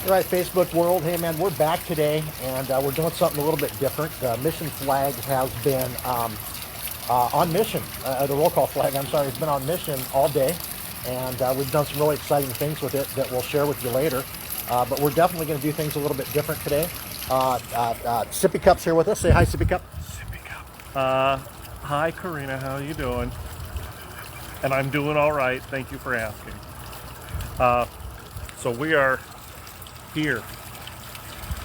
All right, Facebook world. Hey, man, we're back today, and we're doing something a little bit different. The mission flag has been on mission. The roll call flag, I'm sorry, has been on mission all day, and we've done some really exciting things with it that we'll share with you later. But we're definitely going to do things a little bit different today. Sippy Cup's here with us. Say hi, Sippy Cup. Sippy Cup. Hi, Karina. How are you doing? And I'm doing all right. Thank you for asking. So we are here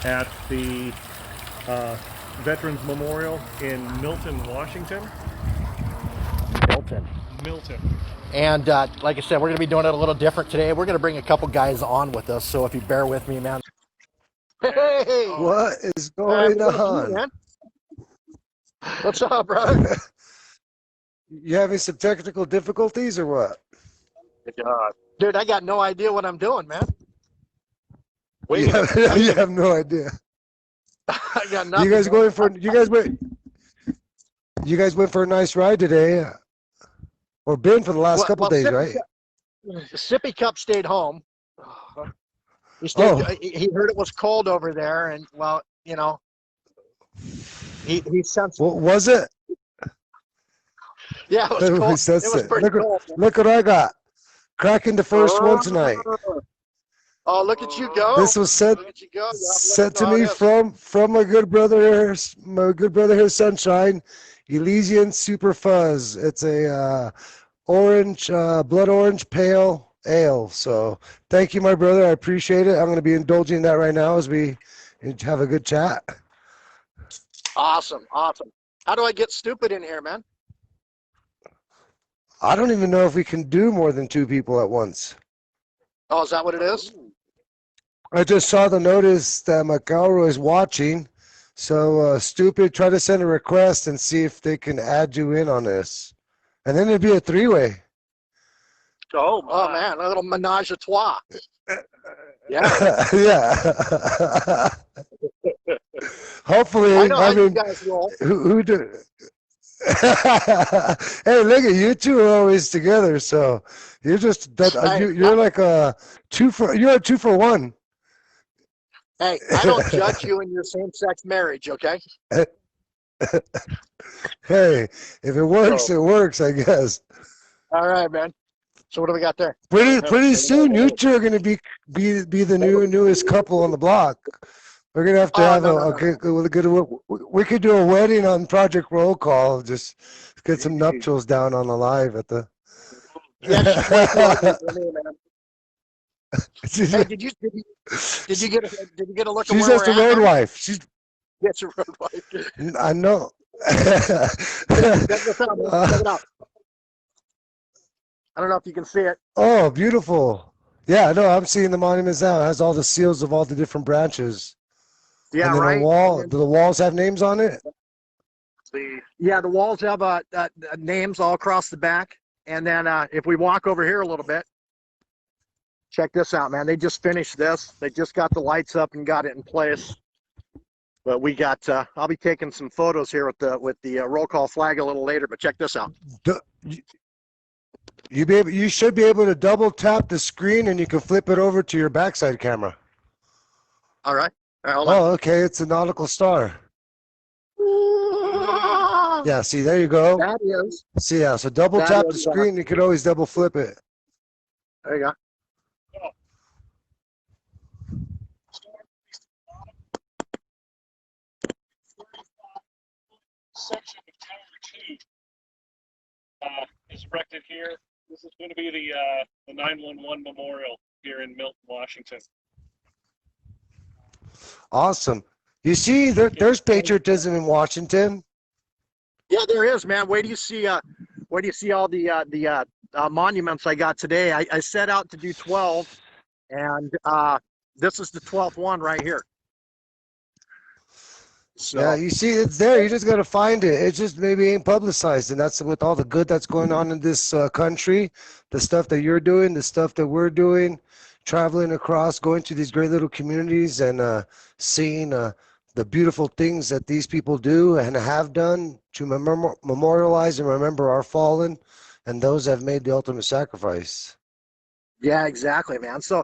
at the Veterans Memorial in Milton, Washington. Milton. And like I said, we're going to be doing it a little different today. We're going to bring a couple guys on with us, so if you bear with me, man. Hey! What is going on? Man. What's up, brother? You having some technical difficulties or what? Dude, I got no idea what I'm doing, man. You have no idea. I got nothing. You guys went for a nice ride today, or been for the last couple days, right? Sippy Cup stayed home. He heard it was cold over there, and well, you know, he sensed. What was it? Yeah, it was cold. It was pretty cold. Look what I got. Cracking the first one tonight. Oh, look at you go! This was sent to me from my good brother here, Sunshine, Elysian Super Fuzz. It's a blood orange pale ale. So thank you, my brother. I appreciate it. I'm going to be indulging in that right now as we have a good chat. Awesome. How do I get stupid in here, man? I don't even know if we can do more than 2 people at once. Oh, is that what it is? I just saw the notice that McElroy is watching. So, Stupid, try to send a request and see if they can add you in on this. And then it'd be a 3-way. Oh man, a little menage a trois. Yeah. Yeah. Hopefully, I mean, you guys roll. who do? Hey, look at you two are always together. So you're just you're like a 2 for 1. Hey, I don't judge you in your same-sex marriage, okay? Hey, if it works, it works, I guess. All right, man. So what do we got there? Pretty soon, you two are going to be the newest couple on the block. We're going to have to we could do a wedding on Project Roll Call. Just get some nuptials down on the live at the. Yeah, hey, did you get a look at She's where just a we're road at? wife. That's a road wife. I know. Check this out, man. Check it out. I don't know if you can see it. Oh, beautiful. Yeah, no, I'm seeing the monuments now. It has all the seals of all the different branches. Yeah, and then right. Do the walls have names on it? Yeah, the walls have names all across the back. And then if we walk over here a little bit, check this out, man. They just finished this. They just got the lights up and got it in place. But we got. I'll be taking some photos here with the roll call flag a little later. But check this out. You should be able to double tap the screen and you can flip it over to your backside camera. All right. Hold on. Oh, okay. It's a nautical star. Yeah. See, there you go. That is. See, yeah. So double tap the screen. You could always double flip it. There you go. Section of Tower 2 is erected here. This is going to be the 911 memorial here in Milton, Washington. Awesome. You see, there's patriotism in Washington. Yeah, there is, man. Where do you see all the monuments I got today? I set out to do 12, and this is the 12th one right here. So, yeah, you see, it's there. You just got to find it. It just maybe ain't publicized, and that's with all the good that's going on in this country, the stuff that you're doing, the stuff that we're doing, traveling across, going to these great little communities and seeing the beautiful things that these people do and have done to memorialize and remember our fallen and those that have made the ultimate sacrifice. Yeah, exactly, man. So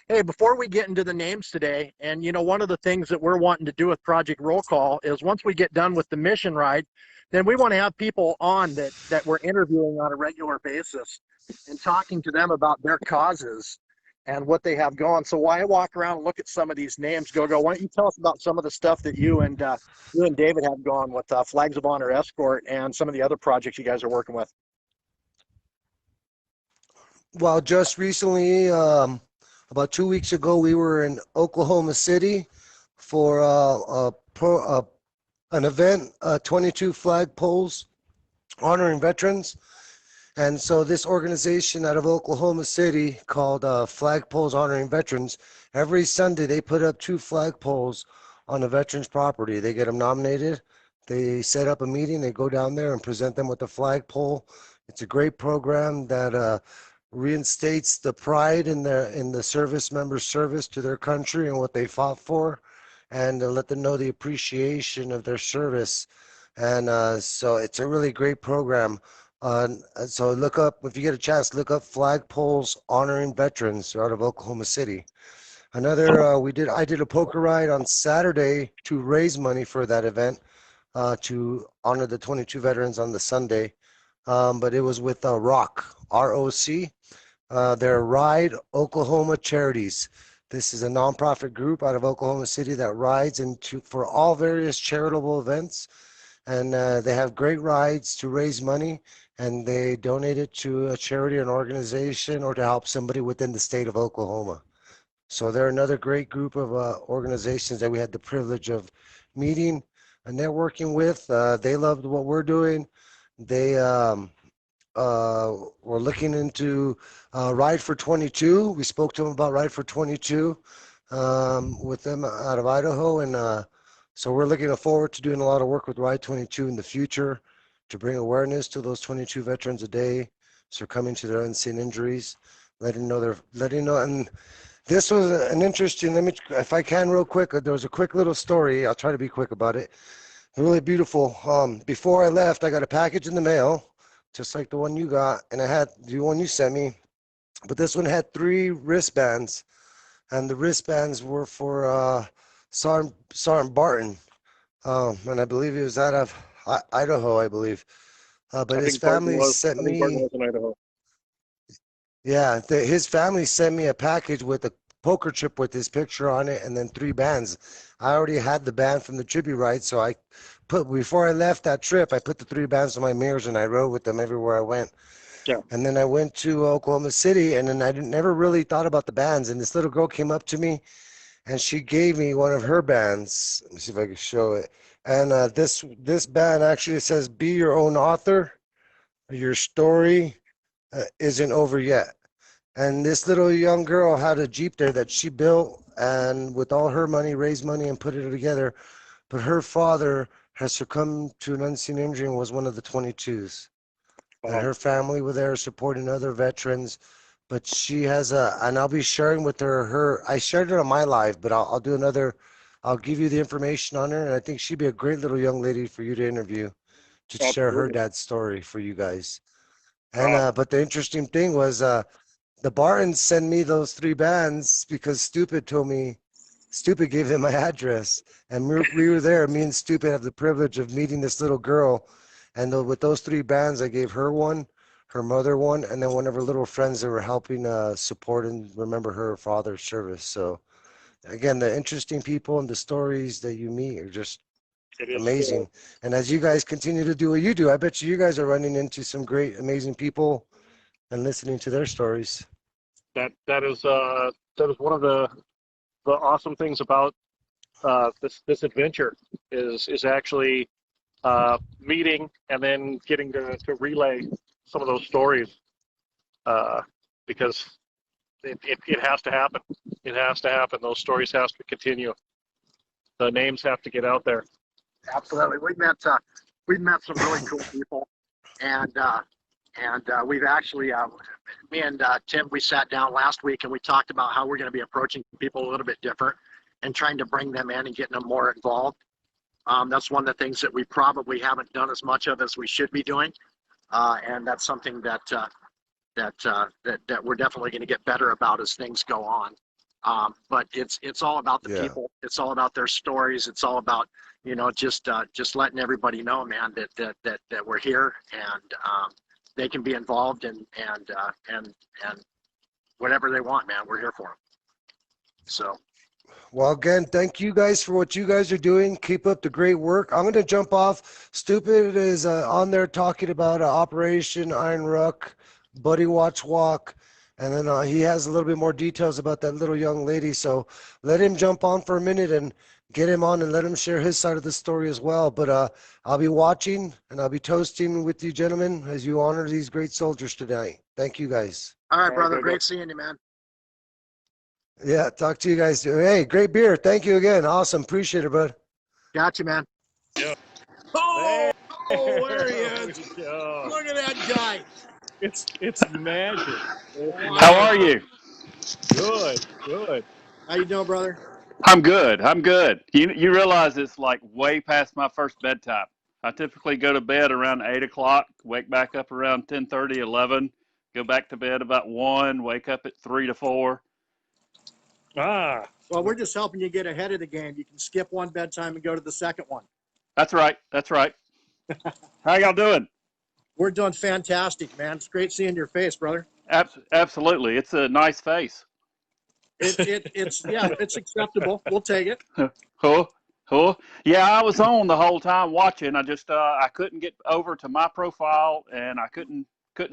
Hey, before we get into the names today, and one of the things that we're wanting to do with Project Roll Call is once we get done with the mission ride, then we want to have people on that we're interviewing on a regular basis and talking to them about their causes and what they have going. So why walk around and look at some of these names? Go, why don't you tell us about some of the stuff that you and David have going with Flags of Honor Escort and some of the other projects you guys are working with? Well, just recently, about 2 weeks ago, we were in Oklahoma City for an event, 22 flagpoles honoring veterans. And so this organization out of Oklahoma City called Flagpoles Honoring Veterans, every Sunday they put up 2 flagpoles on a veteran's property. They get them nominated. They set up a meeting. They go down there and present them with a flagpole. It's a great program that reinstates the pride in the service members' service to their country and what they fought for, and let them know the appreciation of their service. And so it's a really great program. So look up, if you get a chance, look up Flagpoles Honoring Veterans out of Oklahoma City. Another, I did a poker ride on Saturday to raise money for that event, to honor the 22 veterans on the Sunday. But it was with ROC, ROC. They're Ride Oklahoma Charities. This is a nonprofit group out of Oklahoma City that rides for all various charitable events. And they have great rides to raise money, and they donate it to a charity, an organization, or to help somebody within the state of Oklahoma. So they're another great group of organizations that we had the privilege of meeting and networking with. They loved what we're doing. They were looking into Ride for 22. We spoke to them about Ride for 22 with them out of Idaho. And so we're looking forward to doing a lot of work with Ride 22 in the future to bring awareness to those 22 veterans a day succumbing to their unseen injuries, letting know. And this was an interesting, if I can real quick, there was a quick little story. I'll try to be quick about it. Really beautiful. Before I left, I got a package in the mail, just like the one you got, and I had the one you sent me, but this one had 3 wristbands, and the wristbands were for Sergeant Barton, and I believe he was out of Idaho, I believe. But his family sent me. Barton was in Idaho. Yeah, his family sent me a package with a poker chip with his picture on it, and then 3 bands. I already had the band from the tribute ride, so before I left that trip, I put the 3 bands on my mirrors and I rode with them everywhere I went. Yeah. And then I went to Oklahoma City, and then I never really thought about the bands. And this little girl came up to me, and she gave me one of her bands. Let me see if I can show it. And this band actually says, "Be your own author. Your story isn't over yet." And this little young girl had a Jeep there that she built, and with all her money, raised money and put it together. But her father has succumbed to an unseen injury and was one of the 22s. Wow. And her family were there supporting other veterans. But she has and I'll be sharing with her, I shared it on my live, but I'll do another, I'll give you the information on her. And I think she'd be a great little young lady for you to interview, to Absolutely. Share her dad's story for you guys. And, but the interesting thing was, the Bartons sent me those 3 bands because Stupid gave him my address. And we were there. Me and Stupid have the privilege of meeting this little girl. And with those 3 bands, I gave her one, her mother one, and then one of her little friends that were helping support and remember her father's service. So, again, the interesting people and the stories that you meet are just amazing. And as you guys continue to do what you do, I bet you guys are running into some great, amazing people and listening to their stories. That is one of the awesome things about this adventure is actually meeting and then getting to relay some of those stories, because it has to happen. It has to happen. Those stories have to continue. The names have to get out there. Absolutely. We've met some really cool people, and we've actually, me and Tim, we sat down last week and we talked about how we're going to be approaching people a little bit different and trying to bring them in and getting them more involved. That's one of the things that we probably haven't done as much of as we should be doing, and that's something that we're definitely going to get better about as things go on. But it's all about the people. It's all about their stories. It's all about, just letting everybody know, man, that we're here, and they can be involved and whatever they want, man, we're here for them. So. Well, again, thank you guys for what you guys are doing. Keep up the great work. I'm going to jump off. Stupid is on there talking about Operation Iron Ruck, Buddy Watch Walk, and then he has a little bit more details about that little young lady. So let him jump on for a minute and get him on and let him share his side of the story as well. But I'll be watching and I'll be toasting with you gentlemen as you honor these great soldiers tonight. Thank you guys. All right, brother. Great seeing you, man. Yeah, talk to you guys too. Hey, great beer. Thank you again. Awesome. Appreciate it, bud. Got you, man. Yeah. Oh, there he is. Look at that guy. It's magic. How are you? Good. How you doing, brother? I'm good. You realize it's like way past my first bedtime. I typically go to bed around 8 o'clock, wake back up around 10:30, 11, go back to bed about 1, wake up at 3 to 4. Well, we're just helping you get ahead of the game. You can skip one bedtime and go to the second one. That's right. How y'all doing? We're doing fantastic, man. It's great seeing your face, brother. Absolutely. It's a nice face. It's acceptable. We'll take it. Cool. Yeah, I was on the whole time watching. I just I couldn't get over to my profile and I couldn't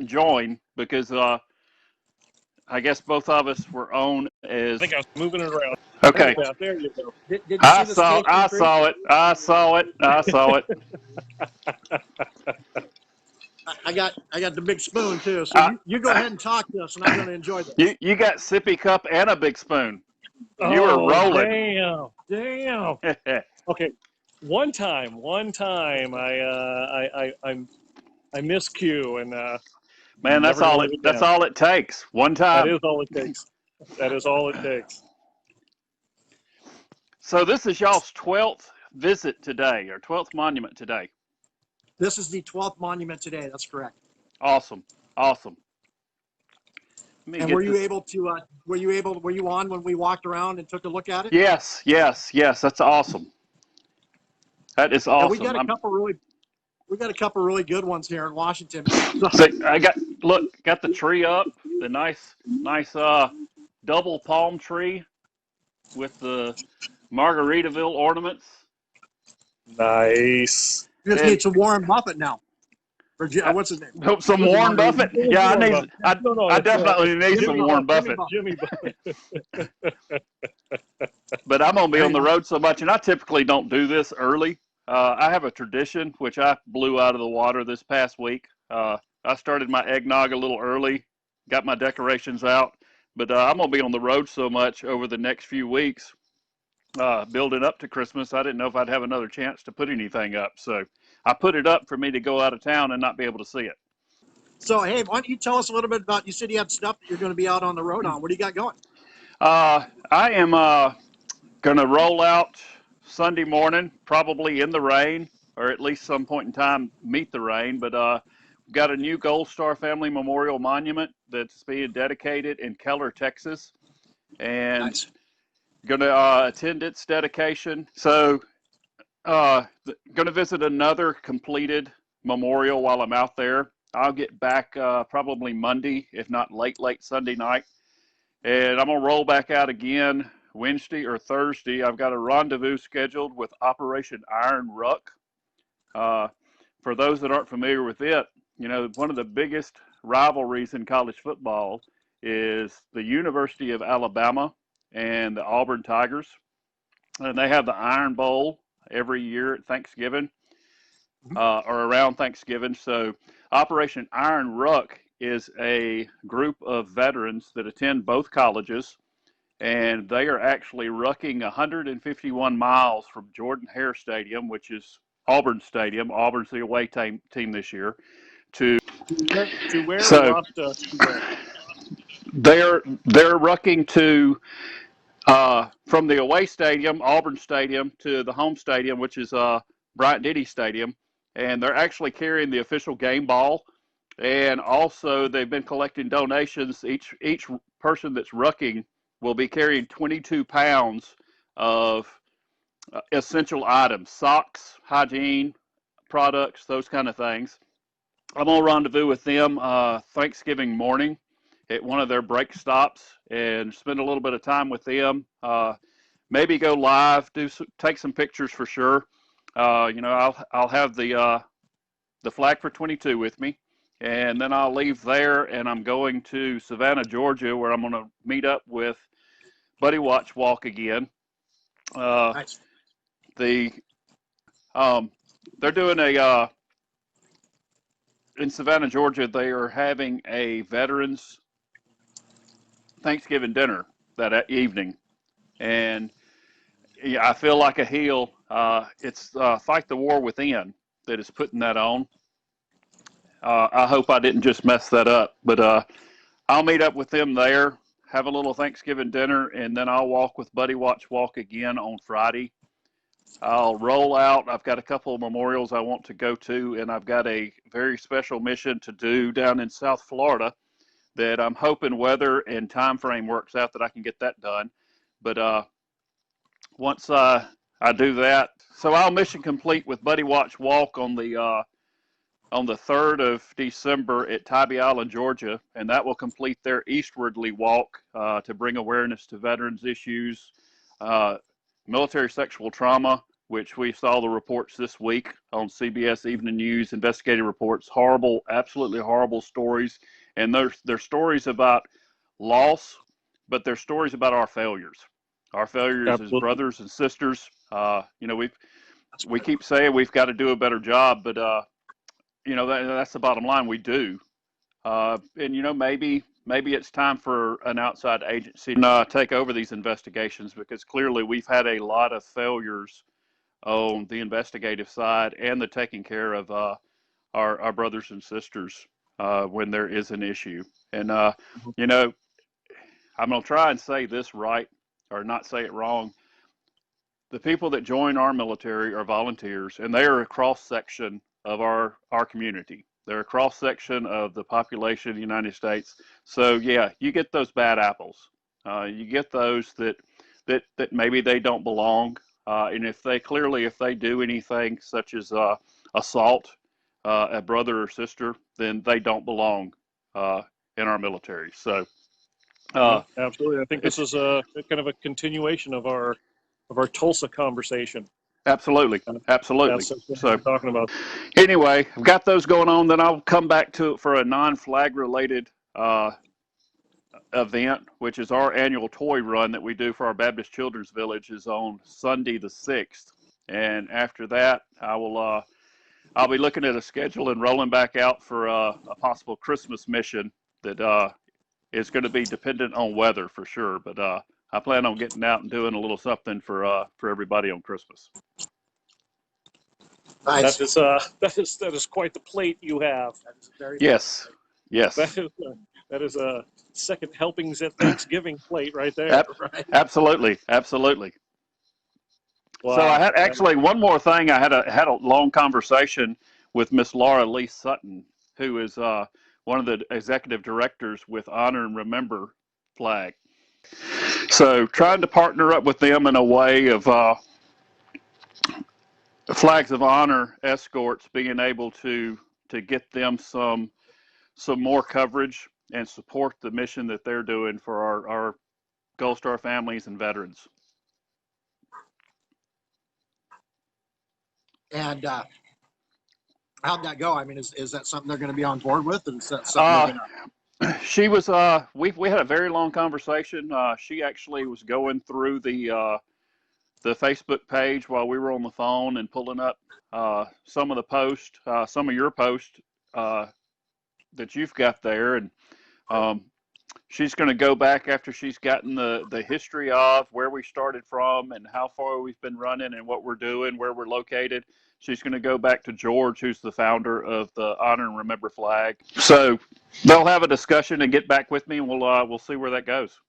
join because I guess both of us were on as. I think I was moving it around. Okay. There you go. Did you I see the saw it. I saw it. I got the big spoon too. So you go ahead and talk to us, and I'm going to enjoy this. You got sippy cup and a big spoon. You were rolling. Damn. Okay. One time, I miscue and. Man, that's all it takes. One time. That is all it takes. So this is y'all's 12th visit today, or 12th monument today. This is the 12th monument today. That's correct. Awesome. And were you on when we walked around and took a look at it? Yes. That's awesome. That is awesome. And we got a couple really good ones here in Washington. So I got the tree up, the nice double palm tree with the Margaritaville ornaments. Nice. You just need some Warren Buffett now. Or what's his name? Some Warren Buffett? Yeah, I definitely need some Warren Buffett. Jimmy Buffett. But I'm going to be on the road so much, and I typically don't do this early. I have a tradition, which I blew out of the water this past week. I started my eggnog a little early, got my decorations out, but I'm going to be on the road so much over the next few weeks, building up to Christmas. I didn't know if I'd have another chance to put anything up, so I put it up for me to go out of town and not be able to see it. So, hey, why don't you tell us a little bit about, you said you had stuff that you're going to be out on the road on. What do you got going? I am going to roll out Sunday morning, probably in the rain, or at least some point in time meet the rain. But we've got a new Gold Star Family Memorial Monument that's being dedicated in Keller, Texas, and going to attend its dedication. So going to visit another completed memorial while I'm out there. I'll get back probably Monday, if not late Sunday night. And I'm going to roll back out again Wednesday or Thursday. I've got a rendezvous scheduled with Operation Iron Ruck. For those that aren't familiar with it, one of the biggest rivalries in college football is the University of Alabama and the Auburn Tigers. And they have the Iron Bowl every year at Thanksgiving, or around Thanksgiving. So Operation Iron Ruck is a group of veterans that attend both colleges, and they are actually rucking 151 miles from Jordan-Hare Stadium, which is Auburn Stadium. Auburn's the away team this year. To where? So they're rucking to from the away stadium, Auburn Stadium, to the home stadium, which is Bryant-Denny Stadium, and they're actually carrying the official game ball. And also, they've been collecting donations. Each person that's rucking will be carrying 22 pounds of essential items, socks, hygiene products, those kind of things. I'm going to rendezvous with them Thanksgiving morning at one of their break stops and spend a little bit of time with them. Maybe go live, take some pictures for sure. I'll have the flag for 22 with me, and then I'll leave there, and I'm going to Savannah, Georgia, where I'm going to meet up with Buddy Watch Walk again. Nice. They're doing in Savannah, Georgia, they are having a veterans Thanksgiving dinner that evening, and yeah, I feel like a heel. It's Fight the War Within that is putting that on. I hope I didn't just mess that up, but I'll meet up with them there, have a little Thanksgiving dinner, and then I'll walk with Buddy Watch Walk again on Friday. I'll roll out. I've got a couple of memorials I want to go to, and I've got a very special mission to do down in South Florida that I'm hoping weather and time frame works out that I can get that done. But once I do that, so I'll mission complete with Buddy Watch Walk on the 3rd of December at Tybee Island, Georgia, and that will complete their eastwardly walk to bring awareness to veterans issues, military sexual trauma, which we saw the reports this week on CBS Evening News, investigative reports, horrible, absolutely horrible stories, and they're stories about loss, but they're stories about our failures as brothers and sisters. We keep saying we've got to do a better job, but that's the bottom line. We do. And maybe it's time for an outside agency to take over these investigations, because clearly we've had a lot of failures on the investigative side and the taking care of our brothers and sisters when there is an issue. And, I'm going to try and say this right or not say it wrong. The people that join our military are volunteers, and they are a cross-section of our community. They're a cross-section of the population of the United States. So, yeah, you get those bad apples. You get those that maybe they don't belong. And if they do anything such as assault a brother or sister, then they don't belong in our military. So, absolutely. I think this is a kind of a continuation of our Tulsa conversation. Absolutely. That's what we're talking about. Anyway, I've got those going on. Then I'll come back to it for a non-flag related event, which is our annual toy run that we do for our Baptist Children's Village, is on Sunday the 6th. And after that, I'll be looking at a schedule and rolling back out for a possible Christmas mission that is going to be dependent on weather for sure. But I plan on getting out and doing a little something for everybody on Christmas. Nice. That is quite the plate you have. That is very Yes. That is a second helpings at Thanksgiving plate right there. Right. Absolutely. Wow. So I had actually one more thing. I had a long conversation with Miss Laura Lee Sutton, who is one of the executive directors with Honor and Remember Flag. So trying to partner up with them in a way of Flags of Honor escorts, being able to get them some more coverage and support the mission that they're doing for our Gold Star families and veterans. And how'd that go? I mean, is that something they're going to be on board with? And is that something she was, we had a very long conversation. She actually was going through the Facebook page while we were on the phone and pulling up some of the posts, some of your posts that you've got there. And she's going to go back after she's gotten the history of where we started from and how far we've been running and what we're doing, where we're located. She's going to go back to George, who's the founder of the Honor and Remember Flag. So they'll have a discussion and get back with me, and we'll see where that goes.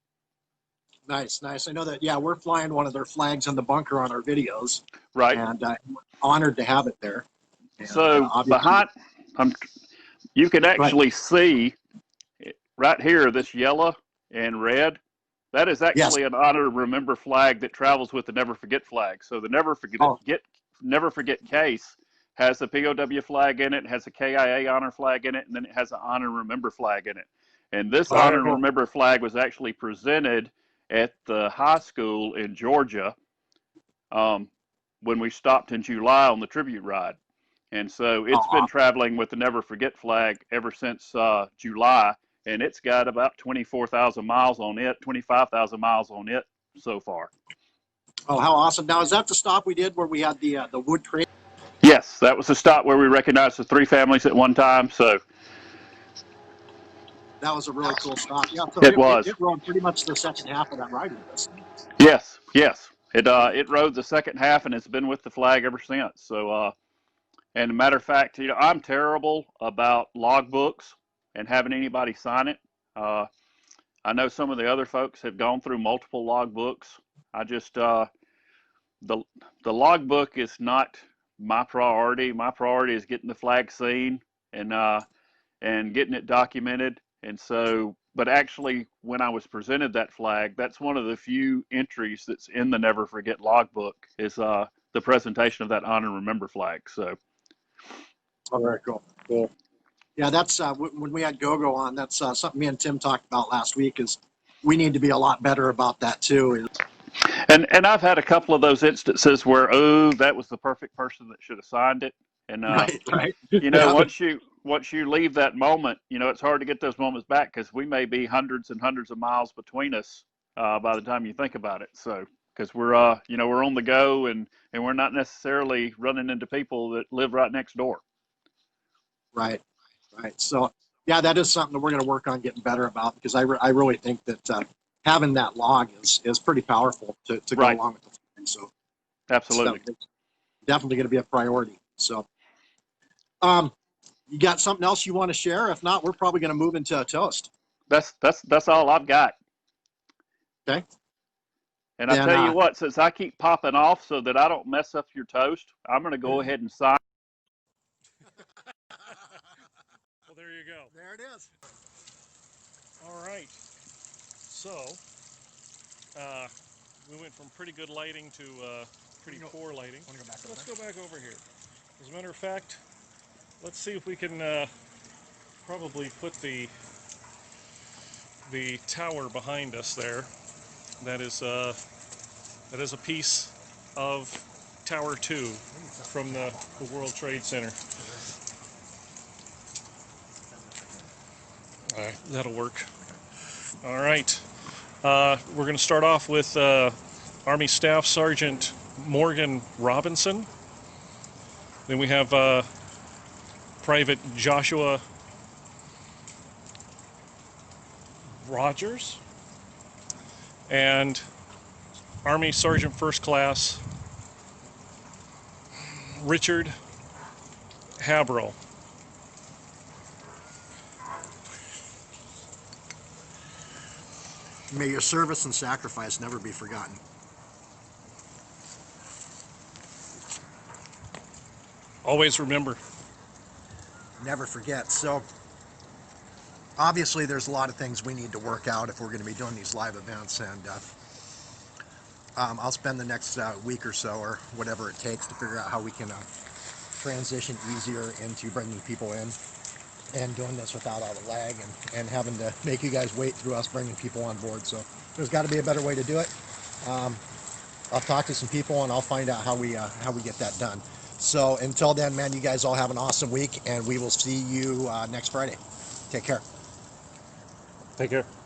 Nice. I know that, yeah, we're flying one of their flags in the bunker on our videos. Right. And we're honored to have it there. And, so behind, you can actually right. see right here, this yellow and red. That is Yes. actually an honor remember flag that travels with the Never Forget flag. So the Never Forget case has a POW flag in it, has a KIA honor flag in it, and then it has an honor remember flag in it. And this honor remember flag was actually presented at the high school in Georgia when we stopped in July on the tribute ride. And so it's been traveling with the Never Forget flag ever since July, and it's got about 24,000 miles on it, 25,000 miles on it so far. Oh, how awesome. Now, is that the stop we did where we had the wood crate? Yes, that was the stop where we recognized the 3 families at one time. So That was a really cool stop. Yeah, so it was. It rode pretty much the second half of that ride with us. Yes, yes. It rode the second half, and it's been with the flag ever since. So, and a matter of fact, I'm terrible about logbooks and having anybody sign it. I know some of the other folks have gone through multiple logbooks. I just the logbook is not my priority. My priority is getting the flag seen and getting it documented. And so, but actually, when I was presented that flag, that's one of the few entries that's in the Never Forget logbook is the presentation of that honor and remember flag. So, oh, very cool. Cool. Yeah, that's when we had GoGo on. That's something me and Tim talked about last week. Is we need to be a lot better about that too. And I've had a couple of those instances where that was the perfect person that should have signed it. And right. once you leave that moment, it's hard to get those moments back because we may be hundreds and hundreds of miles between us by the time you think about it. So because we're on the go and we're not necessarily running into people that live right next door. Right. So yeah, that is something that we're going to work on getting better about because I really think that having that log is pretty powerful to go along with the thing. So absolutely, definitely going to be a priority. So, you got something else you want to share? If not, we're probably going to move into a toast. That's all I've got. Okay. And I tell you what, since I keep popping off so that I don't mess up your toast, I'm going to go ahead and sign. Well, there you go. There it is. All right. So, we went from pretty good lighting to pretty poor lighting. Let's go back over here. As a matter of fact, let's see if we can probably put the tower behind us there. That is a piece of Tower 2 from the World Trade Center. All right, that'll work. All right. We're going to start off with Army Staff Sergeant Morgan Robinson. Then we have Private Joshua Rogers and Army Sergeant First Class Richard Haeberle. May your service and sacrifice never be forgotten. Always remember. Never forget. So obviously there's a lot of things we need to work out if we're going to be doing these live events, and I'll spend the next week or so or whatever it takes to figure out how we can transition easier into bringing people in and doing this without all the lag and having to make you guys wait through us bringing people on board. So there's got to be a better way to do it. I'll talk to some people and I'll find out how we get that done. So until then, man, you guys all have an awesome week, and we will see you next Friday. Take care. Take care.